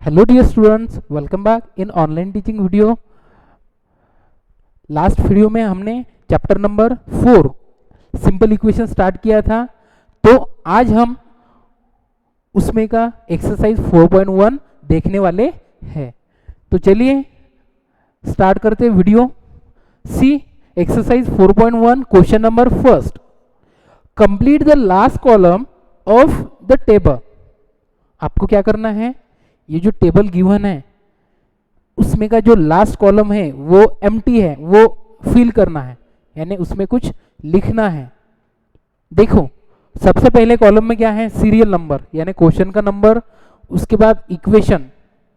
Hello dear students, welcome back in online teaching video. Last video में हमने chapter number 4 simple equation start किया था। तो आज हम उसमें का एक्सरसाइज 4.1 देखने वाले हैं। तो चलिए स्टार्ट करते हैं video. See exercise 4.1 question number first, complete the last column of the table. आपको क्या करना है, ये जो टेबल गिवन है उसमें का जो लास्ट कॉलम है वो एम्प्टी है, वो फिल करना है, यानी उसमें कुछ लिखना है। देखो सबसे पहले कॉलम में क्या है, सीरियल नंबर यानी क्वेश्चन का नंबर, उसके बाद इक्वेशन,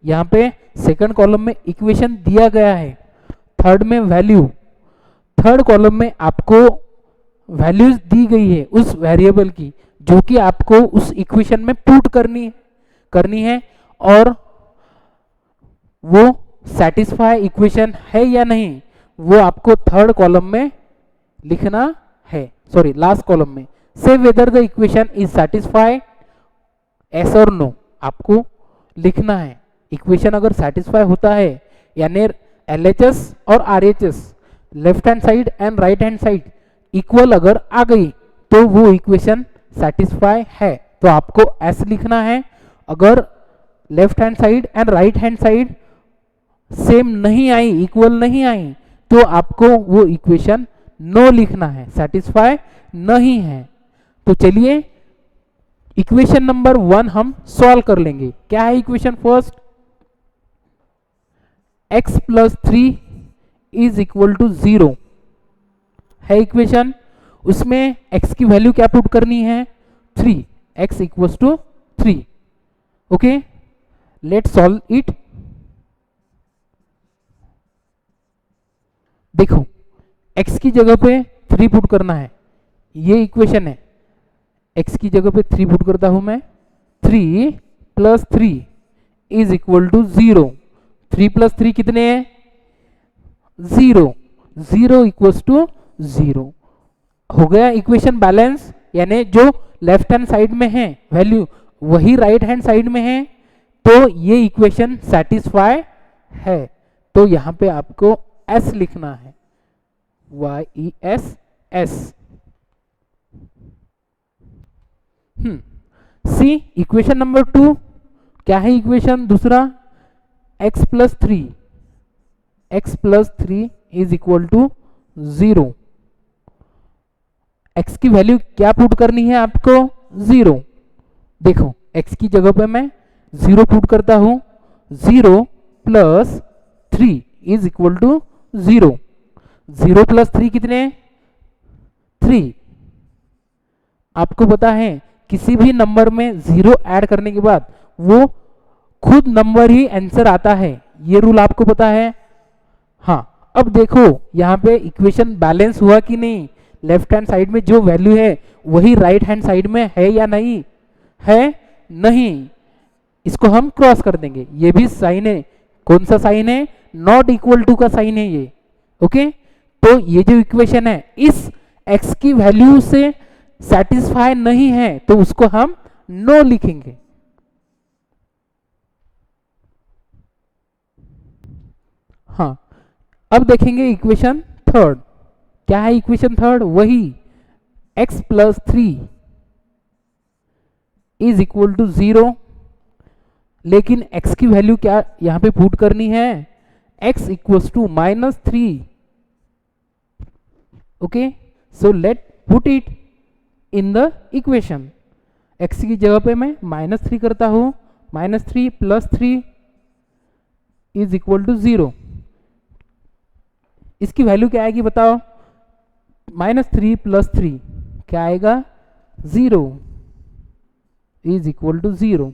यहाँ पे सेकंड कॉलम में इक्वेशन दिया गया है, थर्ड में वैल्यू, थर्ड कॉलम में आपको वैल्यूज दी गई है उस वेरिएबल की जो कि आपको उस इक्वेशन में पुट करनी है और वो सेटिस्फाई इक्वेशन है या नहीं वो आपको थर्ड कॉलम में लिखना है, सॉरी लास्ट कॉलम में। से whether the equation is satisfy, S और नो आपको लिखना है। इक्वेशन अगर सेटिस्फाई होता है यानी LHS और RHS left hand side and right hand side equal अगर आ गई तो वो इक्वेशन सेटिस्फाई है, तो आपको एस लिखना है। अगर left hand side and right hand side same नहीं आई, इक्वल नहीं आई, तो आपको वो इक्वेशन नो लिखना है, सेटिस्फाई नहीं है। तो चलिए इक्वेशन नंबर 1 हम सॉल्व कर लेंगे। क्या है equation first, x plus 3 is equal to 0 है इक्वेशन। उसमें x की वैल्यू क्या पुट करनी है, 3, x equal to 3। Okay, let solve it. देखो x की जगह पे 3 पुट करना है, ये इक्वेशन है, x की जगह पे 3 पुट करता हूं मैं, 3 plus 3 is equal to 0। 3 plus 3 कितने हैं, 0, 0 इक्वल्स टू 0 हो गया इक्वेशन बैलेंस, यानी जो लेफ्ट हैंड साइड में है वैल्यू वही राइट हैंड साइड में है, तो ये इक्वेशन सेटिस्फाई है। तो यहां पे आपको S लिखना है, YES। सी इक्वेशन नंबर 2 क्या है, इक्वेशन दूसरा x plus 3 is equal to 0। x की वैल्यू क्या पुट करनी है आपको, 0। देखो x की जगह पे मैं 0 पुट करता हूं, 0 plus 3 is equal to 0। 0 plus 3 कितने, 3। आपको पता है किसी भी नंबर में 0 ऐड करने के बाद वो खुद नंबर ही आंसर आता है, ये रूल आपको पता है। हाँ, अब देखो यहाँ पे इक्वेशन बैलेंस हुआ कि नहीं, लेफ्ट हैंड साइड में जो वैल्यू है वही राइट हैंड साइड में है या नहीं है, नहीं, इसको हम क्रॉस कर देंगे। ये भी साइन है, कौन सा साइन है, नॉट इक्वल टू का साइन है ये। ओके, तो ये जो इक्वेशन है इस x की वैल्यू से सेटिस्फाई नहीं है तो उसको हम नो लिखेंगे। हाँ, अब देखेंगे इक्वेशन थर्ड। क्या है इक्वेशन थर्ड, वही x plus 3 is equal to 0, लेकिन x की वैल्यू क्या यहां पे पुट करनी है, x equals to -3। Okay, so let put it in the equation. x की जगह पे मैं -3 करता हूं, -3 प्लस 3 इज इक्वल टू 0। इसकी वैल्यू क्या आएगी बताओ, -3 प्लस 3 क्या आएगा, 0 इज इक्वल टू 0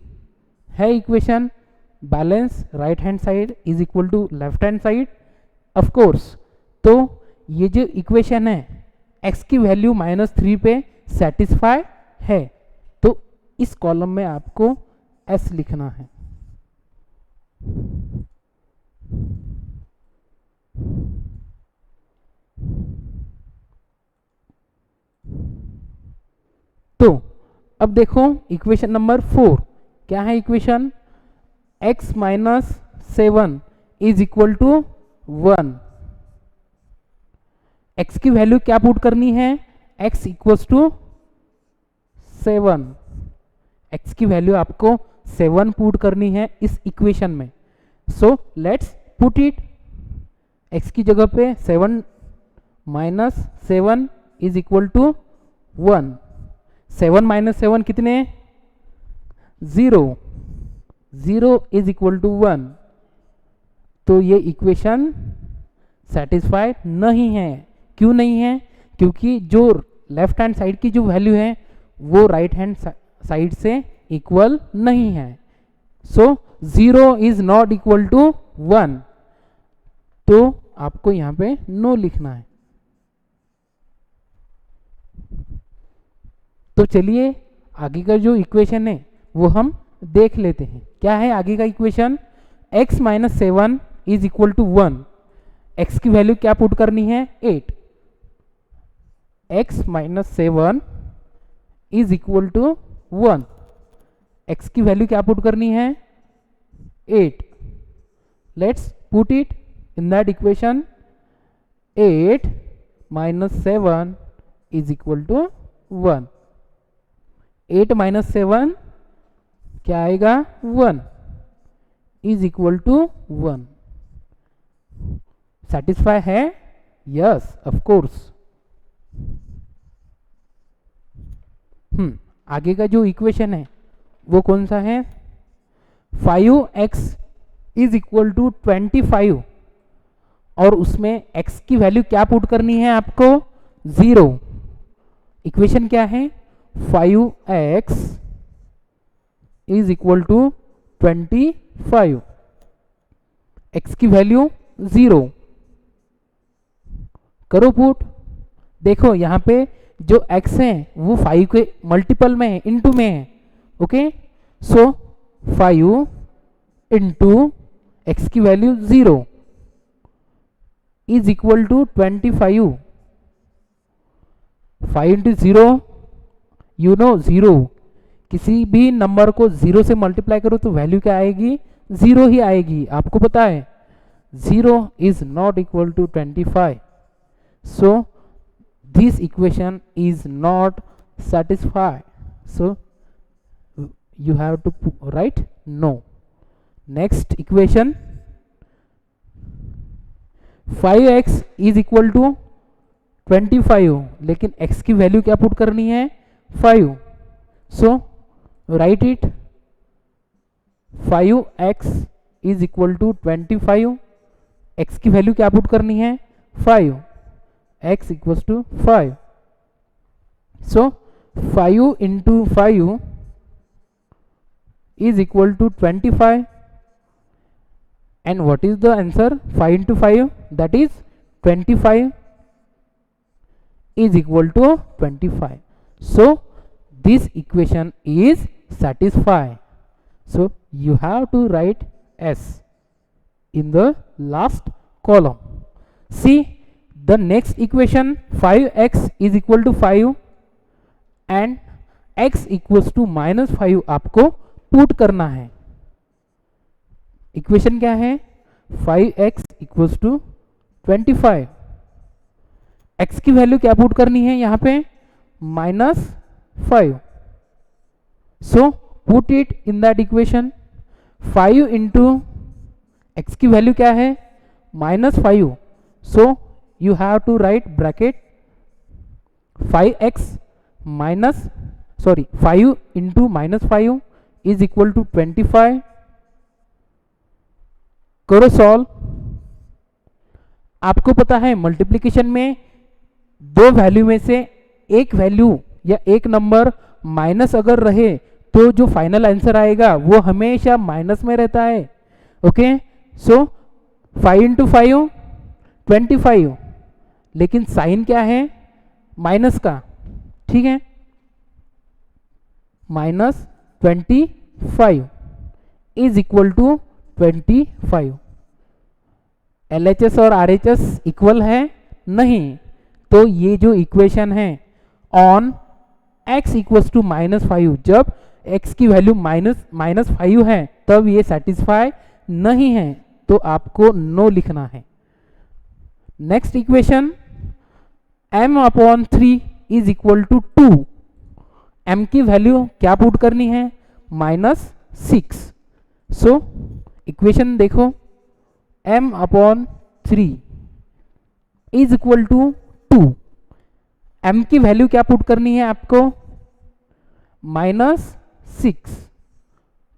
है equation balance, right hand side is equal to left hand side of course. तो ये जो इक्वेशन है x की वैल्यू -3 पे सेटिस्फाई है, तो इस कॉलम में आपको S लिखना है। तो अब देखो इक्वेशन नंबर 4 क्या है, equation x minus 7 is equal to 1। x की वैल्यू क्या पुट करनी है, x इक्वल्स टू 7। x की वैल्यू आपको 7 पुट करनी है इस इक्वेशन में। So let's put it, x की जगह पे 7 minus 7 is equal to 1। 7 minus 7 कितने, 0, 0 इज इक्वल टू 1। तो ये इक्वेशन सेटिस्फाइड नहीं है। क्यों नहीं है, क्योंकि जो लेफ्ट हैंड साइड की जो वैल्यू है वो राइट हैंड साइड से इक्वल नहीं है। सो 0 इज नॉट इक्वल टू 1, तो आपको यहाँ पे नो लिखना है। तो चलिए आगे का जो इक्वेशन है वो हम देख लेते हैं। क्या है आगे का equation, x minus 7 is equal to 1। x की वैल्यू क्या पुट करनी है, 8। x minus 7 is equal to 1। x की वैल्यू क्या पुट करनी है, 8। Let's put it in that equation. 8 minus 7 is equal to 1। 8 minus 7 क्या आएगा, 1 इज इक्वल टू 1। सेटिस्फाई है, यस ऑफ कोर्स। आगे का जो इक्वेशन है वो कौन सा है, 5x इज इक्वल टू 25 और उसमें x की वैल्यू क्या पुट करनी है आपको, 0। इक्वेशन क्या है, 5x is equal to 25, x की वैल्यू 0 करो पुट। देखो यहाँ पे जो x है वो 5 के मल्टीपल में है, इनटू में है। ओके, सो 5 इंटू x की value 0 is equal to 25। 5 into 0, you know 0, किसी भी नंबर को 0 से मल्टीप्लाई करो तो वैल्यू क्या आएगी, 0 ही आएगी, आपको पता है। 0 is not equal to 25, so this equation is not satisfied, so you have to write no. Next equation, 5x is equal to 25, लेकिन x की वैल्यू क्या पुट करनी है, 5। so write it, 5x is equal to 25, x की value क्या put करनी है, 5, x equals to 5. So 5 into 5 is equal to 25. And what is the answer? 5 into 5, that is 25 is equal to 25. So this equation is satisfied. So you have to write S in the last column. See the next equation, 5x is equal to 5 and x equals to minus 5 आपको put करना है। Equation क्या है, 5x equals to 25। x की value क्या put करनी है यहाँ पे, -5। सो put it in that equation. 5 into x की वैल्यू क्या है, -5, सो you have to write bracket 5x minus 5 into -5 is equal to 25। करो सॉल्व। आपको पता है मल्टीप्लिकेशन में दो वैल्यू में से एक वैल्यू या एक नंबर माइनस अगर रहे तो जो फाइनल आंसर आएगा वो हमेशा माइनस में रहता है। ओके, सो 5 इंटू 5 25, लेकिन साइन क्या है, माइनस का, ठीक है, -25 इज इक्वल टू 25। LHS और RHS इक्वल है नहीं, तो ये जो इक्वेशन है ऑन x इक्वल्स टू -5, जब x की वैल्यू -5 है तब ये सेटिस्फाई नहीं है, तो आपको नो लिखना है। Next equation m/3 is equal to 2। m की वैल्यू क्या पुट करनी है? -6। सो इक्वेशन देखो, m/3 is equal to 2। m की वैल्यू क्या पुट करनी है आपको? -6।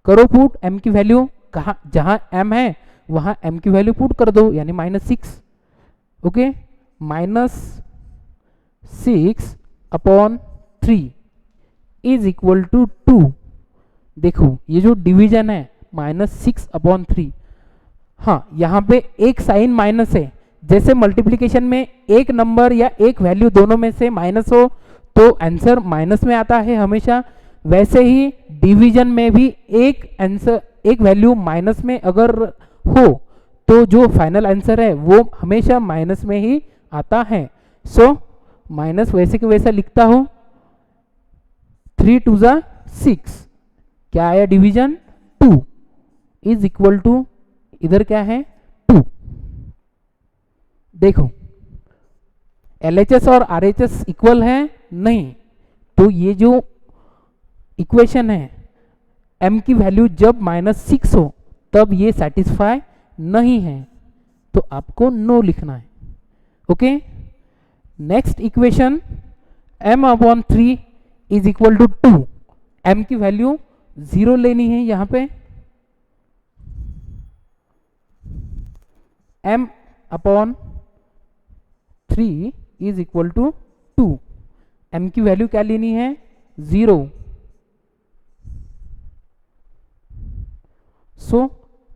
करो पुट m की वैल्यू, कहाँ जहां m है वहां m की वैल्यू पुट कर दो, यानी -6। Okay, -6/3 is equal to 2। देखो ये जो डिवीजन है -6/3, हाँ यहाँ पे एक साइन माइनस है। जैसे मल्टीप्लिकेशन में एक नंबर या एक वैल्यू दोनों में से माइनस हो तो आंसर माइनस में आता है हमेशा, वैसे ही डिवीजन में भी एक वैल्यू माइनस में अगर हो तो जो फाइनल आंसर है वो हमेशा माइनस में ही आता है। सो माइनस वैसे के वैसा लिखता हूं, 3 2 6, क्या आया डिवीजन? 2 इज इक्वल टू, इधर क्या है? 2। देखो LHS और RHS इक्वल है नहीं, तो ये जो इक्वेशन है m की वैल्यू जब -6 हो तब ये सेटिस्फाई नहीं है, तो आपको नो लिखना है। Okay, next equation m/3 is equal to 2। m की वैल्यू 0 लेनी है यहां पे, m/3 is equal to 2। m की वैल्यू क्या लेनी है? 0। So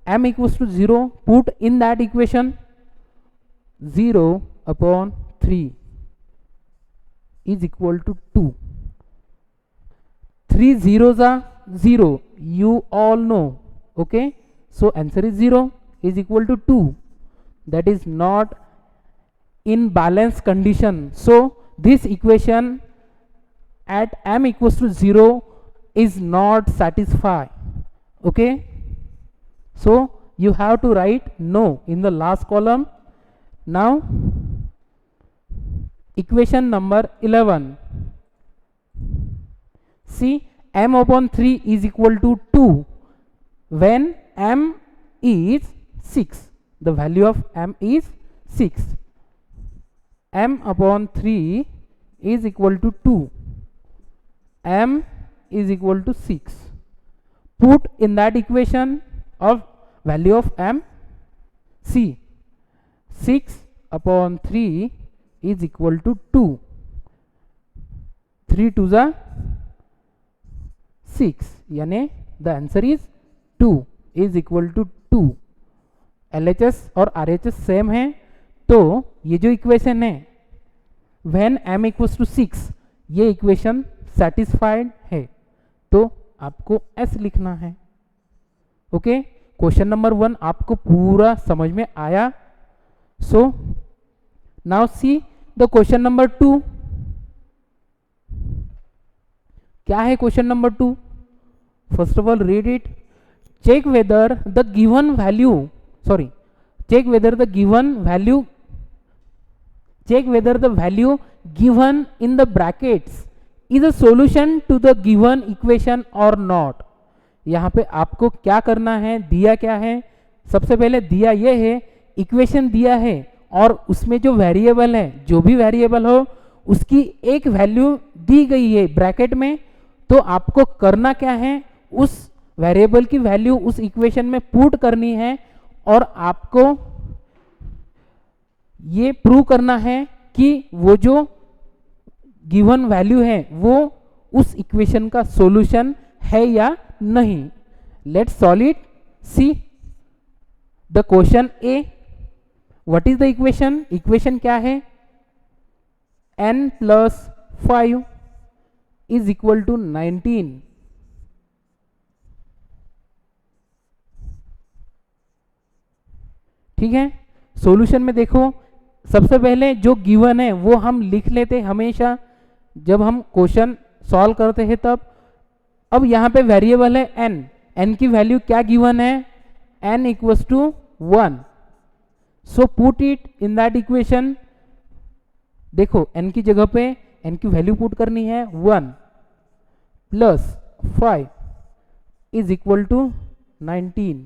m equals to 0, put in that equation 0/3 is equal to 2. 3 zeros are 0, you all know. Okay, so answer is 0 is equal to 2. That is not in balance condition. So this equation at m equals to 0 is not satisfied. Okay, so you have to write no in the last column. Now equation number 11, see m/3 is equal to 2 when m is 6, the value of m is 6, m/3 is equal to 2, m is equal to 6, put in that equation of value of m, see 6/3 is equal to 2, 3 2 6, यानी the answer is 2 is equal to 2। LHS और RHS same है, तो ये जो equation है when m equals to 6, ये equation satisfied है, तो आपको S लिखना है। ओके, क्वेश्चन नंबर 1 आपको पूरा समझ में आया। So now see the question number 2। क्या है question number 2? First of all read it, check whether the given value, sorry, check whether the given value, check whether the value given in the brackets is a solution to the given equation और not. यहाँ पे आपको क्या करना है, दिया क्या है? सबसे पहले दिया ये है, इक्वेशन दिया है और उसमें जो वेरिएबल है, जो भी वेरिएबल हो उसकी एक वैल्यू दी गई है ब्रैकेट में, तो आपको करना क्या है? उस वेरिएबल की वैल्यू उस इक्वेशन में पुट करनी है और आपको ये प्रूव करना है कि वो जो गिवन वैल्यू है वो उस इक्वेशन का सॉल्यूशन है या नहीं। Let's solve it. See the question A, what is the equation? Equation क्या है? n + 5 is equal to 19। ठीक है, सॉल्यूशन में देखो, सबसे पहले जो गिवन है वो हम लिख लेते हमेशा जब हम क्वेश्चन सॉल्व करते हैं तब। अब यहाँ पे वेरिएबल है n, n की वैल्यू क्या गिवन है, n equals to 1, so put it in that equation. देखो n की जगह पे n की वैल्यू पुट करनी है 1 प्लस 5 इज इक्वल टू 19।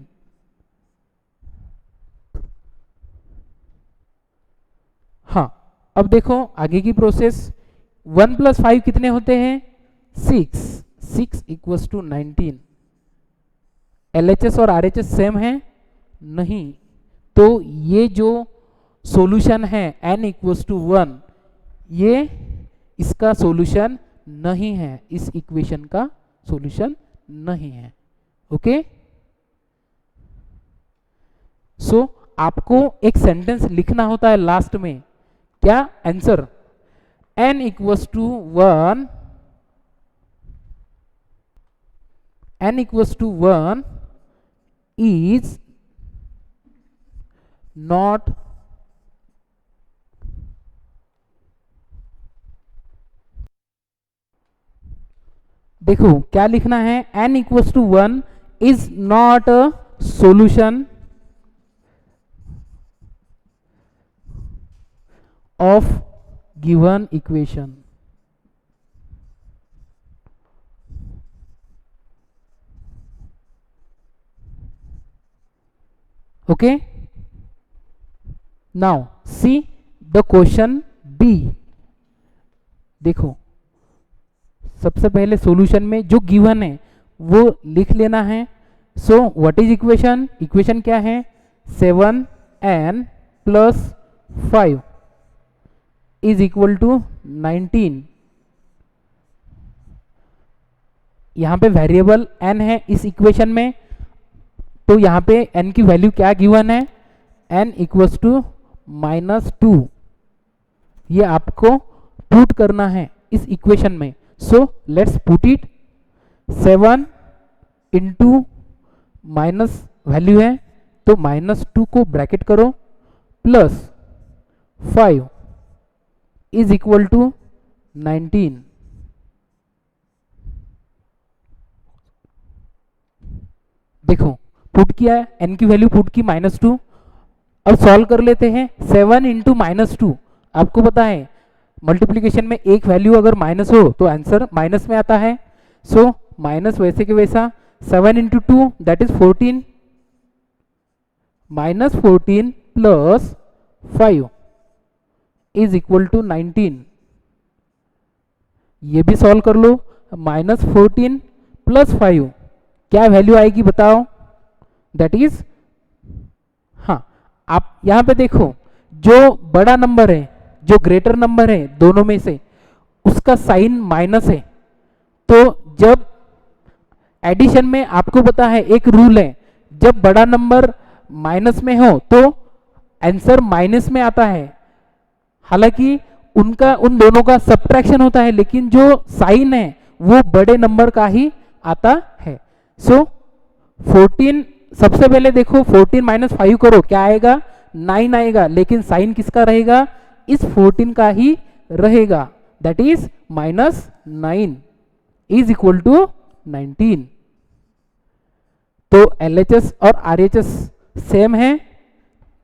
हाँ, अब देखो आगे की प्रोसेस, 1 प्लस 5 कितने होते हैं, 6 इक्वल्स टू 19। LHS और RHS सेम है नहीं, तो ये जो सॉल्यूशन है n इक्वल्स टू 1, ये इसका सॉल्यूशन नहीं है, इस इक्वेशन का सॉल्यूशन नहीं है। ओके, सो आपको एक सेंटेंस लिखना होता है लास्ट में, क्या answer, n equals to 1, n equals to 1 is not देखो क्या लिखना है, n equals to 1 is not a solution of given equation. Okay, now see the question B. देखो सबसे पहले सॉल्यूशन में जो गिवन है वो लिख लेना है। So what is equation, equation क्या है, 7n plus 5 is equal to 19। यहां पे वेरिएबल n है इस इक्वेशन में, तो यहाँ पे n की वैल्यू क्या गिवन है, n इक्वल्स टू -2। ये आपको पुट करना है इस इक्वेशन में। So let's put it, 7 into minus value है तो -2 को ब्रैकेट करो, प्लस 5 इज इक्वल टू 19। देखो पुट किया है, n की वैल्यू पुट की -2। अब सॉल्व कर लेते हैं, 7 इंटू -2, आपको पता है मल्टीप्लीकेशन में एक वैल्यू अगर माइनस हो तो आंसर माइनस में आता है। सो माइनस वैसे के वैसा, 7 into 2 that is 14, -14 plus 5 is equal to 19। ये भी सॉल्व कर लो, -14 प्लस 5 क्या वैल्यू आएगी बताओ, दैट इज, हाँ आप यहां पे देखो जो बड़ा नंबर है, जो ग्रेटर नंबर है दोनों में से, उसका साइन माइनस है। तो जब एडिशन में आपको पता है एक रूल है, जब बड़ा नंबर माइनस में हो तो आंसर माइनस में आता है। हालांकि उनका उन दोनों का सब्ट्रैक्शन होता है, लेकिन जो साइन है वो बड़े नंबर का ही आता है। सो 14, सबसे पहले देखो 14 माइनस 5 करो क्या आएगा, 9 आएगा, लेकिन साइन किसका रहेगा, इस 14 का ही रहेगा, that is -9 is equal to 19। तो LHS और RHS सेम है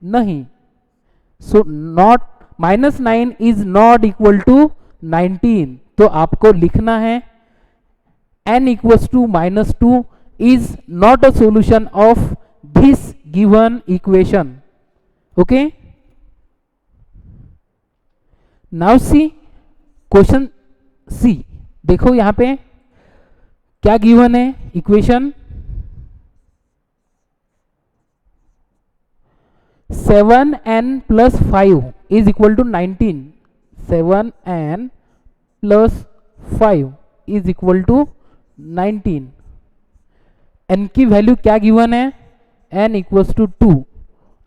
नहीं, so not, -9 is not equal to 19। तो आपको लिखना है n equals to -2 is not a solution of this given equation. Okay, now see question C। देखो यहां पे क्या गिवन है, equation 7n plus 5 is equal to 19, 7n plus 5 is equal to 19। n की वैल्यू क्या गिवन है, n equals to 2,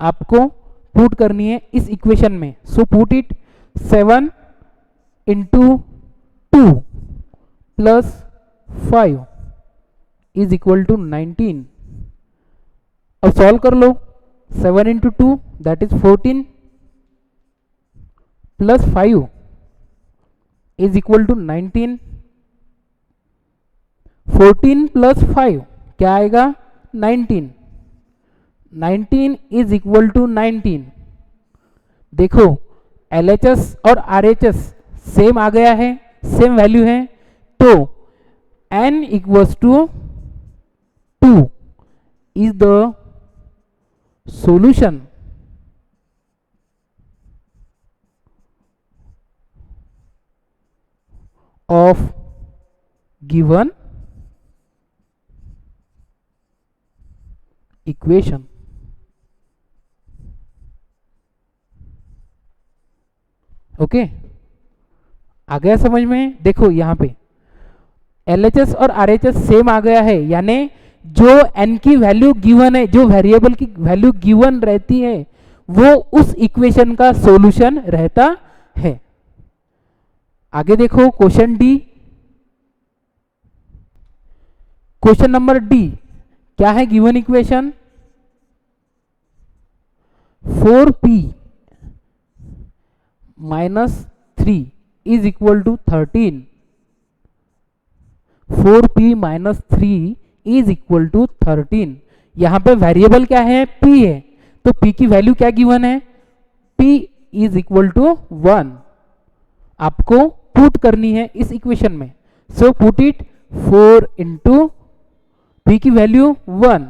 आपको put करनी है इस इक्वेशन में। So put it, 7 into 2 plus 5 is equal to 19। अब सॉल्व कर लो, 7 into 2 that is 14 plus 5 is equal to 19। 14 plus 5 क्या आएगा 19, 19 इज इक्वल टू 19। देखो LHS और RHS सेम आ गया है, सेम वैल्यू है, तो n equals to 2 is the solution of given equation। Okay, आ गया समझ में? देखो यहाँ पे LHS और RHS सेम आ गया है, यानी जो n की वैल्यू गिवन है, जो वेरिएबल की वैल्यू गिवन रहती है, वो उस इक्वेशन का सॉल्यूशन रहता है। आगे देखो question D. Question number D क्या है given equation? 4p minus 3 is equal to 13। 4p minus 3 is equal to 13। यहां पे वेरिएबल क्या है? p है, तो p की वैल्यू क्या गिवन है? p इज इक्वल टू 1 आपको पुट करनी है इस इक्वेशन में। So put it 4 into p की value 1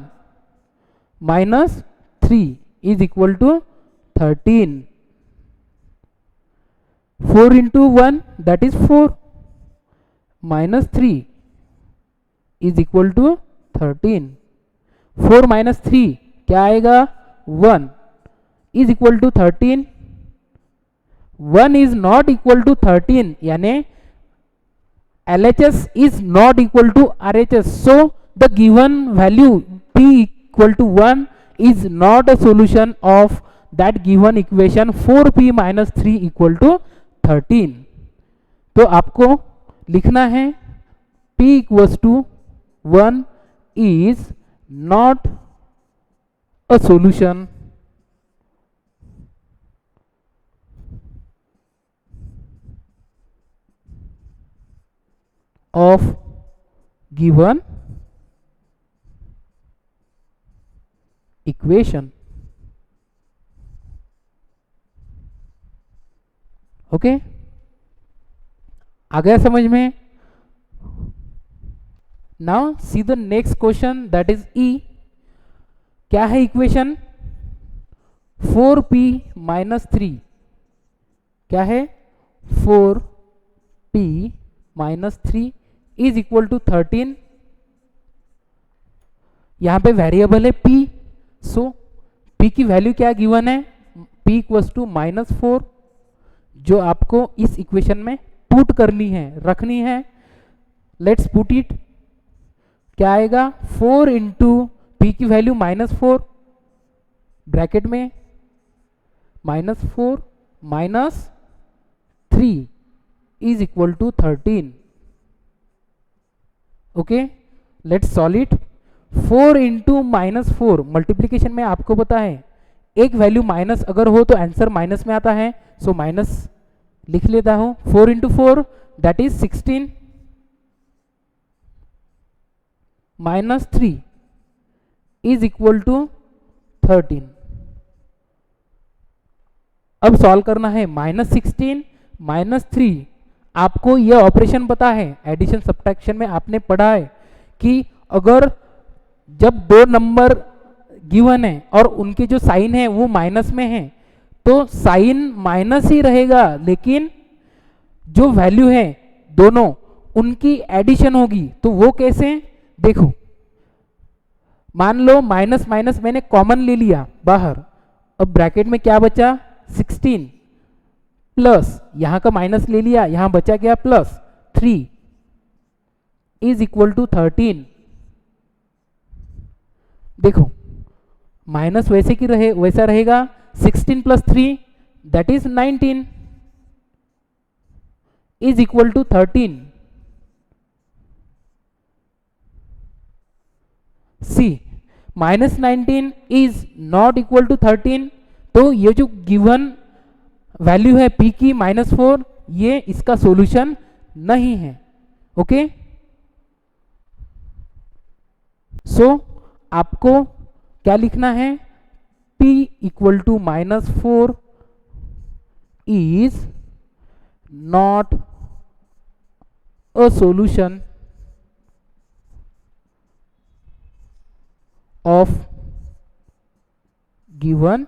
minus 3 is equal to 13। 4 into 1 that is 4 minus 3 is equal to 13। 4 minus 3 क्या आएगा? 1 is equal to 13। 1 is not equal to 13, यानी LHS is not equal to RHS, so the given value p equal to 1 is not a solution of that given equation 4p minus 3 equal to 13। तो आपको लिखना है p equals to 1 is not a solution of given equation। Okay, आ गया समझ में? Now see the next question that is e. क्या है इक्वेशन? 4p माइनस 3 क्या है? 4p minus 3 is equal to 13। यहां पे वेरिएबल है p, सो p की वैल्यू क्या गिवन है? p इक्वल्स टू माइनस 4, जो आपको इस इक्वेशन में पुट करनी है, रखनी है। Let's put it. क्या आएगा? 4 इंटू p की वैल्यू माइनस 4 ब्रैकेट में minus 4 minus 3 is equal to 13। Okay, let's solve it. 4 into minus 4 multiplication में आपको पता है एक वैल्यू माइनस अगर हो तो आंसर माइनस में आता है, सो माइनस लिख लेता हूं। 4 into 4 that is 16 minus 3 is equal to 13। अब सॉल्व करना है। माइनस 16 माइनस 3, आपको यह ऑपरेशन पता है, एडिशन सब्ट्रैक्शन में आपने पढ़ा है कि अगर जब दो नंबर गिवन है और उनके जो साइन है वो माइनस में है, तो साइन माइनस ही रहेगा, लेकिन जो वैल्यू है दोनों उनकी एडिशन होगी। तो वो कैसे? देखो, मान लो माइनस माइनस मैंने कॉमन ले लिया बाहर, अब ब्रैकेट में क्या बचा? 16 प्लस यहां का माइनस ले लिया, यहां बचा क्या? Plus 3 is equal to 13। देखो माइनस वैसे की रहे वैसा रहेगा। 16 plus 3 that is 19 is equal to 13। See minus 19 is not equal to 13, तो ये जो गिवन वैल्यू है p की माइनस 4, ये इसका सॉल्यूशन नहीं है। ओके, सो आपको क्या लिखना है, p equal to -4 is not a solution of given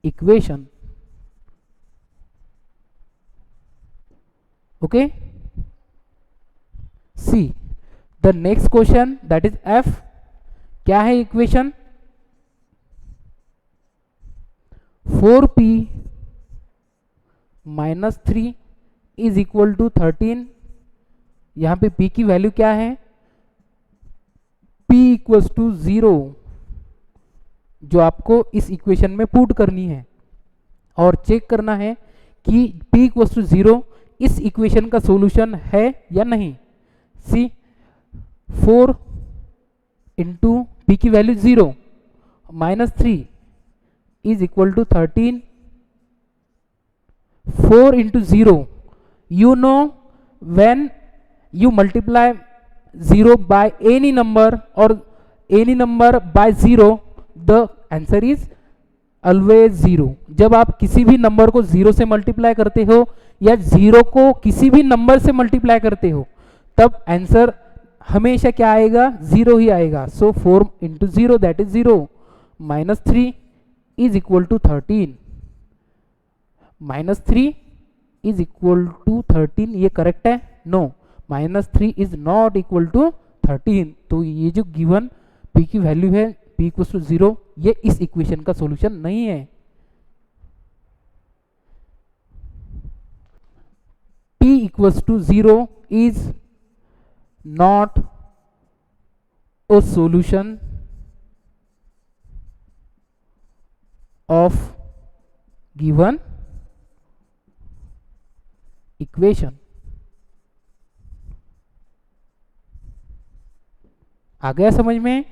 equation. Okay, see the next question that is f। क्या है equation, 4p -3 is equal to 13। यहां पे p की वैल्यू क्या है, p इक्वल्स टू 0, जो आपको इस इक्वेशन में पुट करनी है और चेक करना है कि p इक्वल्स टू 0 इस इक्वेशन का सॉल्यूशन है या नहीं। सी 4 इंटू p की value 0 -3 is equal to 13, 4 into 0, you know when you multiply 0 by any number or any number by 0 the answer is always 0। जब आप किसी भी नंबर को 0 से मल्टीप्लाई करते हो या 0 को किसी भी नंबर से मल्टीप्लाई करते हो तब आंसर हमेशा क्या आएगा, 0 ही आएगा। So 4 into 0 that is 0, -3 is equal to 13, -3 is equal to 13, ये करेक्ट है, no, -3 is not equal to 13। तो ये जो गिवन p की वैल्यू है p इक्वल टू 0, ये इस इक्वेशन का सॉल्यूशन नहीं है। p equals to 0 is not a solution of given equation. आ गया समझ में?